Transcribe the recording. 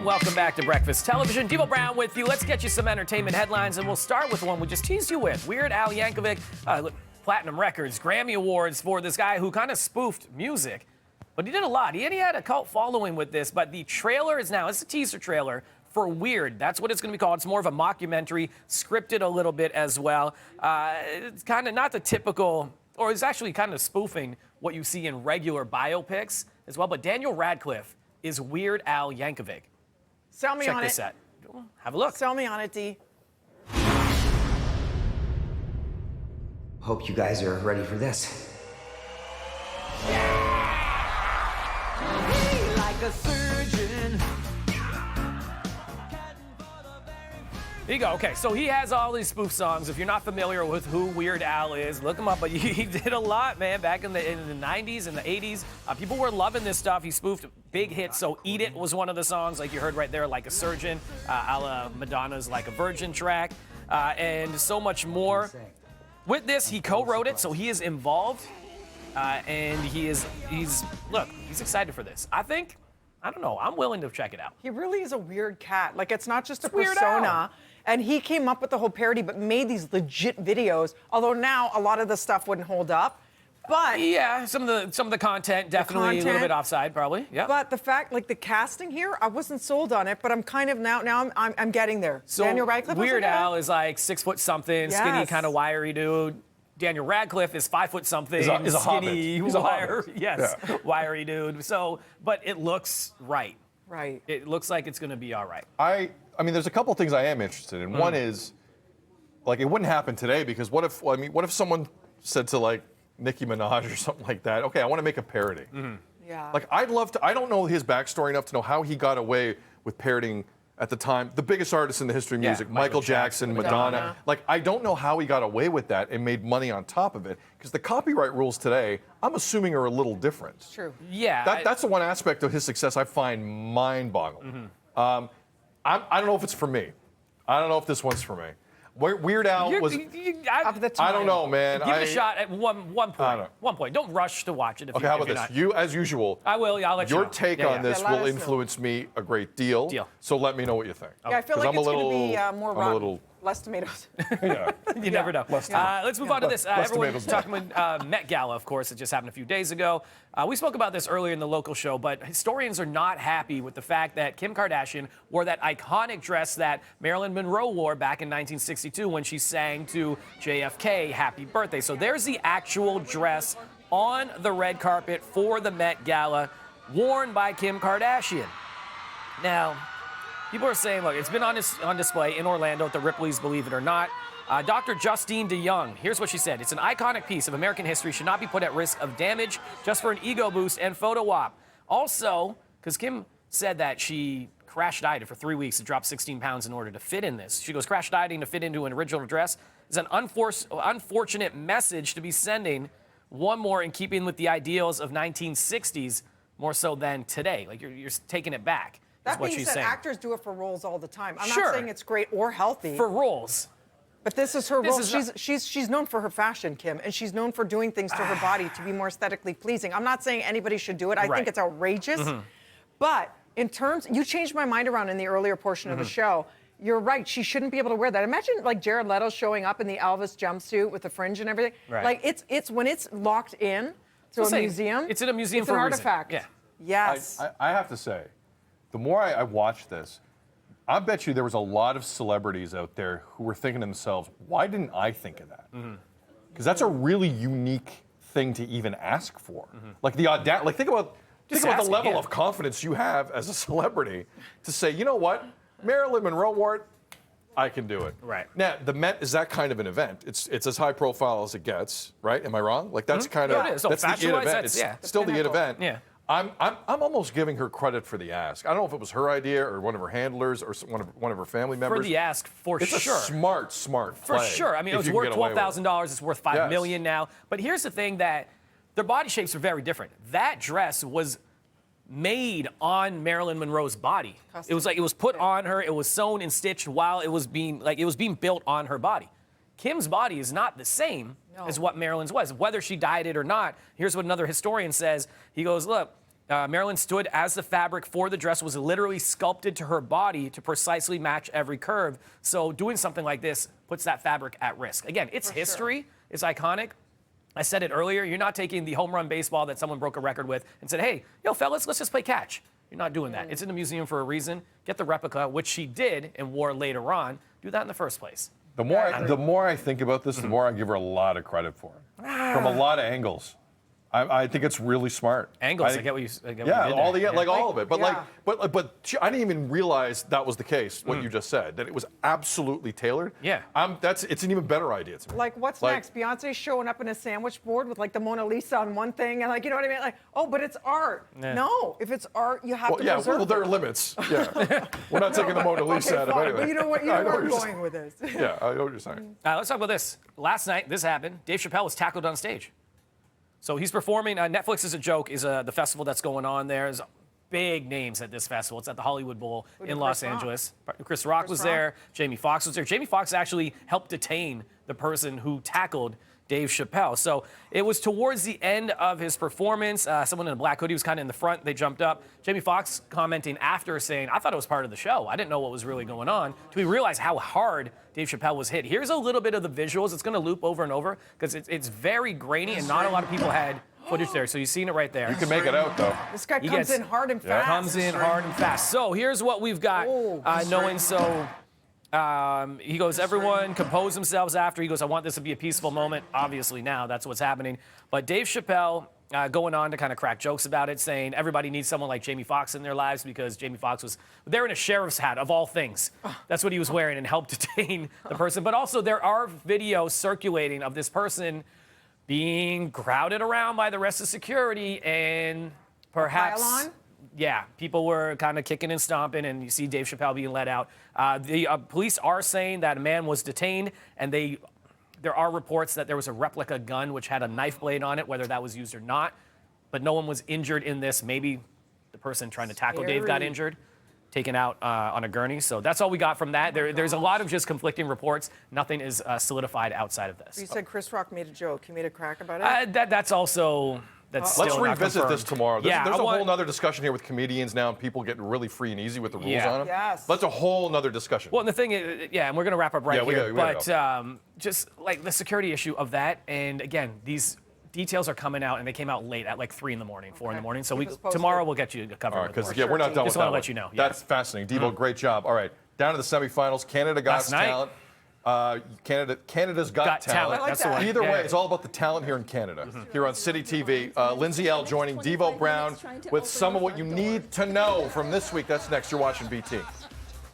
And welcome back to Breakfast Television. Devo Brown with you. Let's get you some entertainment headlines, and we'll start with one we just teased you with. Weird Al Yankovic, Platinum Records, Grammy Awards for this guy who kind of spoofed music. But he did a lot. He had a cult following with this, but the trailer is now, it's a teaser trailer for Weird. That's what it's going to be called. It's more of a mockumentary, scripted a little bit as well. It's kind of not the typical, or it's actually kind of spoofing what you see in regular biopics as well. But Daniel Radcliffe is Weird Al Yankovic. Sell me on it. Check this out. Have a look. Sell me on it, D. Hope you guys are ready for this. Like a surgeon. There you go. Okay, so he has all these spoof songs. If you're not familiar with who Weird Al is, look him up. But he did a lot, man, back in the 90s and the 80s. People were loving this stuff. He spoofed big hits. So Eat It was one of the songs, like you heard right there, Like a Surgeon, a la Madonna's Like a Virgin track, and so much more. With this, he co-wrote it, so he is involved, and he's excited for this. I don't know, I'm willing to check it out. He really is a weird cat. Like, it's not just a Weird persona. Al. And he came up with the whole parody, but made these legit videos. Although now a lot of the stuff wouldn't hold up. But yeah, some of the content definitely a little bit offside, probably. Yeah. But the fact, like the casting here, I wasn't sold on it, but I'm kind of now I'm getting there. So Daniel Radcliffe. Weird Al is like 6 foot something, skinny, Yes. kind of wiry dude. Daniel Radcliffe is 5 foot something, He's a hobbit. skinny, He's a wire, hobbit. yes, Yeah. wiry dude. So, but it looks right. Right. It looks like it's going to be all right. I mean, there's a couple things I am interested in. One is, like, it wouldn't happen today because what if someone said to, like, Nicki Minaj or something like that, okay, I want to make a parody. Yeah. Like, I'd love to, I don't know his backstory enough to know how he got away with parodying, at the time, the biggest artist in the history of Yeah, music, Michael Jackson, Madonna. Madonna. Like, I don't know how he got away with that and made money on top of it because the copyright rules today, I'm assuming, are a little different. True. Yeah. That's the one aspect of his success I find mind-boggling. I don't know if it's for me. I don't know if this one's for me. Weird Al was. I don't know, man. Give it a shot at one point. I don't know. One point. Don't rush to watch it. If Okay, how about this? You, as usual. I will. Yeah, I'll let you Your know. take Yeah, on yeah. this Yeah, let will us know. influence me a great deal. So let me know what you think. Yeah, I feel 'Cause like I'm a it's going to be little- more I'm a rotten. little- Less tomatoes. Yeah. You never know. Let's move on to this. Less Everyone's tomatoes. talking about Met Gala, of course. It just happened a few days ago. We spoke about this earlier in the local show, but historians are not happy with the fact that Kim Kardashian wore that iconic dress that Marilyn Monroe wore back in 1962 when she sang to JFK, Happy Birthday. So there's the actual dress on the red carpet for the Met Gala, worn by Kim Kardashian. Now, people are saying, look, it's been on display in Orlando at the Ripley's, believe it or not. Dr. Justine DeYoung, here's what she said. It's an iconic piece of American history, should not be put at risk of damage just for an ego boost and photo op. Also, because Kim said that she crash dieted for 3 weeks and dropped 16 pounds in order to fit in this. She goes, crash dieting to fit into an original dress is an unfortunate message to be sending. One more in keeping with the ideals of 1960s, more so than today. Like you're taking it back. That what being she's said, saying. actors do it for roles all the time. I'm Sure. not saying it's great or healthy. For roles. But this is her This role. is She's known for her fashion, Kim, and she's known for doing things to her body to be more aesthetically pleasing. I'm not saying anybody should do it. I Right. think it's outrageous. But in terms, you changed my mind around in the earlier portion of the show. You're right. She shouldn't be able to wear that. Imagine like Jared Leto showing up in the Elvis jumpsuit with the fringe and everything. Right. Like it's when it's locked in to a museum. It's in a museum it's for an a reason. artifact. Yeah. Yes. I have to say, the more I watch this, I bet you there was a lot of celebrities out there who were thinking to themselves, why didn't I think of that? Because that's a really unique thing to even ask for. Like the audacity, like think about the asking, level yeah. of confidence you have as a celebrity to say, you know what, Marilyn Monroe wore it, I can do it. Right. Now, the Met is that kind of an event. It's as high profile as it gets, right? Am I wrong? Like that's kind of Yeah, it is. So that's the it fashion-wise, event. that's- It's yeah. still the it pinnacle. event. Yeah. I'm almost giving her credit for the ask. I don't know if it was her idea or one of her handlers or one of her family members. For the ask, for it's sure. a smart For play. sure. I mean, it if was you can worth get away with it. $12,000. It's worth $5 Yes. million now. But here's the thing that their body shapes are very different. That dress was made on Marilyn Monroe's body. It was put on her. It was sewn and stitched while it was being built on her body. Kim's body is not the same as what Marilyn's was. Whether she dieted or not, here's what another historian says. He goes, look, Marilyn stood as the fabric for the dress was literally sculpted to her body to precisely match every curve. So doing something like this puts that fabric at risk. Again, it's history. It's iconic. I said it earlier. You're not taking the home run baseball that someone broke a record with and said, hey, yo, fellas, let's just play catch. You're not doing that. It's in the museum for a reason. Get the replica, which she did and wore later on. Do that in the first place. The more I think about this, the more I give her a lot of credit for it. From a lot of angles. I think it's really smart. Angles, I get what you did there. All of it. But Yeah. I didn't even realize that was the case. What you just said, that it was absolutely tailored. Yeah. It's an even better idea to me. Like, what's next? Beyonce showing up in a sandwich board with like the Mona Lisa on one thing, and like, you know what I mean? Like, oh, but it's art. Yeah. No, if it's art, you have to preserve Well, there are it. limits. Yeah. We're not taking the Mona Lisa out of fine, anyway. but you know what? You know I where what I'm you're going with this. Yeah, I know what you're saying. Let's talk about this. Last night, this happened. Dave Chappelle was tackled on stage. So he's performing. Netflix is a Joke is the festival that's going on there. There's big names at this festival. It's at the Hollywood Bowl in Los Angeles. Chris Rock was there. Jamie Foxx was there. Jamie Foxx actually helped detain the person who tackled Dave Chappelle. So it was towards the end of his performance. Someone in a black hoodie was kind of in the front. They jumped up. Jamie Foxx commenting after saying, I thought it was part of the show. I didn't know what was really going on. Till we realized how hard Dave Chappelle was hit. Here's a little bit of the visuals. It's going to loop over and over because it's very grainy and not a lot of people had footage there. So you've seen it right there. You can make it out, though. This guy comes in hard and fast. Comes in hard and fast. So here's what we've got. He goes, everyone compose themselves after. He goes, I want this to be a peaceful moment. Obviously now that's what's happening. But Dave Chappelle going on to kind of crack jokes about it, saying everybody needs someone like Jamie Foxx in their lives because Jamie Foxx was there in a sheriff's hat, of all things. That's what he was wearing and helped detain the person. But also there are videos circulating of this person being crowded around by the rest of security and perhaps... Pile on? Yeah, people were kind of kicking and stomping, and you see Dave Chappelle being let out. The police are saying that a man was detained, and there are reports that there was a replica gun which had a knife blade on it, whether that was used or not. But no one was injured in this. Maybe the person trying to tackle Dave got injured, taken out on a gurney. So that's all we got from that. There's a lot of just conflicting reports. Nothing is solidified outside of this. You said Chris Rock made a joke. He made a crack about it? That's also... Let's revisit this tomorrow. There's a whole other discussion here with comedians now and people getting really free and easy with the rules on them. Yes. That's a whole nother discussion. Well, and the thing is, and we're going to wrap up here, we but just like the security issue of that, and again, these details are coming out, and they came out late at like 3 in the morning, 4 in the morning, so tomorrow we'll get you covered. All right, because we're not done with that. Just want to let you know. That's fascinating. Devo, great job. All right, down to the semifinals. Canada got talent. Canada's got talent. I like that. Either way, it's all about the talent here in Canada. Here on City TV, Lindsay L. joining Devo Brown with some of what you need to know from this week. That's next. You're watching BT.